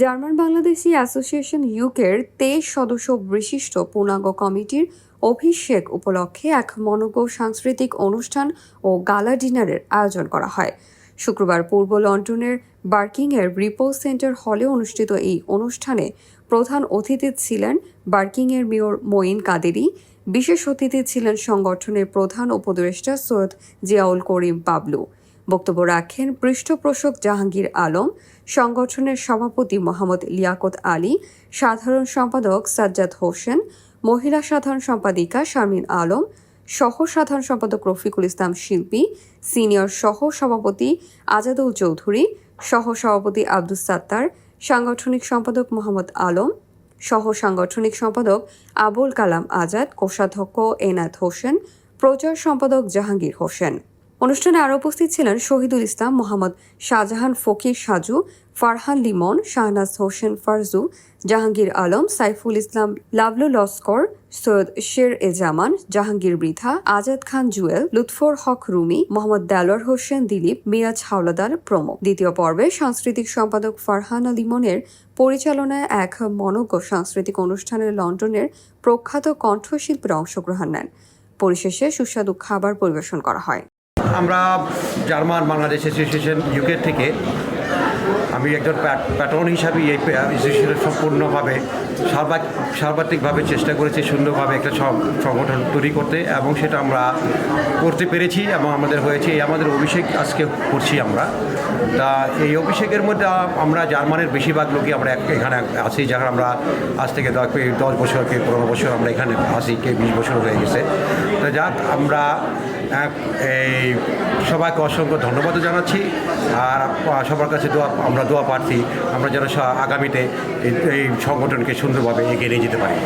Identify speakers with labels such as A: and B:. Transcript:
A: German Bangladeshi association ইউকের 23 সদস্য বিশিষ্ট পূর্ণাঙ্গ কমিটির অভিষেক উপলক্ষে এক মনোজ্ঞ সাংস্কৃতিক অনুষ্ঠান ও গালা ডিনারের আয়োজন করা হয়। শুক্রবার পূর্ব লন্ডনের বার্কিংয়ের রিপোজ সেন্টার হলে অনুষ্ঠিত এই অনুষ্ঠানে প্রধান অতিথি ছিলেন বার্কিংয়ের মেয়র মঈন কাদেরী। বিশেষ অতিথি ছিলেন সংগঠনের প্রধান উপদেষ্টা সৈয়দ জিয়াউল করিম বাবলু। বক্তব্য রাখেন পৃষ্ঠপোষক জাহাঙ্গীর আলম, সংগঠনের সভাপতি মোহাম্মদ লিয়াকত আলী, সাধারণ সম্পাদক সাজ্জাদ হোসেন, মহিলা সাধারণ সম্পাদিকা শারমিন আলম, সহ সাধারণ সম্পাদক রফিকুল ইসলাম শিল্পী, সিনিয়র সহ সভাপতি আজাদুল চৌধুরী, সহ সভাপতি আব্দুস সাত্তার, সাংগঠনিক সম্পাদক মোহাম্মদ আলম, সহ সাংগঠনিক সম্পাদক আবুল কালাম আজাদ, কোষাধ্যক্ষ এনায়েত হোসেন, প্রচার সম্পাদক জাহাঙ্গীর হোসেন। অনুষ্ঠানে আরও উপস্থিত ছিলেন শহীদুল ইসলাম, মোহাম্মদ শাহজাহান ফকির সাজু, ফারহান লিমন, শাহনাজ হোসেন ফারজু, জাহাঙ্গীর আলম, সাইফুল ইসলাম লাভলু লস্কর, সৈয়দ শের এ জামান, জাহাঙ্গীর বৃথা, আজাদ খান জুয়েল, লুৎফর হক রুমি, মোহাম্মদ দেলোয়ার হোসেন দিলীপ, মিরাজ হাওলাদার প্রমুখ। দ্বিতীয় পর্বে সাংস্কৃতিক সম্পাদক ফারহানা লিমনের পরিচালনায় এক মনোজ্ঞ সাংস্কৃতিক অনুষ্ঠানে লন্ডনের প্রখ্যাত কণ্ঠশিল্পীরা অংশগ্রহণ নেন। পরিশেষে সুস্বাদু খাবার পরিবেশন করা হয়।
B: আমরা জার্মান বাংলাদেশ অ্যাসোসিয়েশন ইউকে থেকে আমি একজন প্যাট্রন হিসাবে এই অ্যাসোসিয়েশনের সম্পূর্ণভাবে সর্বাত্মিকভাবে চেষ্টা করেছি সুন্দরভাবে একটা সংগঠন তৈরি করতে, এবং সেটা আমরা করতে পেরেছি এবং আমাদের হয়েছে। আমাদের অভিষেক আজকে করছি আমরা। তা এই অভিষেকের মধ্যে আমরা জার্মানের বেশিরভাগ লোকই আমরা এখানে আছি, যারা আমরা আজ থেকে 10 বছর কে 15 বছর আমরা এখানে আছি, কে 20 বছর হয়ে গেছে। তো যাক, আমরা এই সবাইকে অসংখ্য ধন্যবাদ জানাচ্ছি, আর সবার কাছে আমরা দোয়া প্রার্থী আমরা যেন আগামীতে এই সংগঠনকে সুন্দরভাবে এগিয়ে নিয়ে যেতে পারি।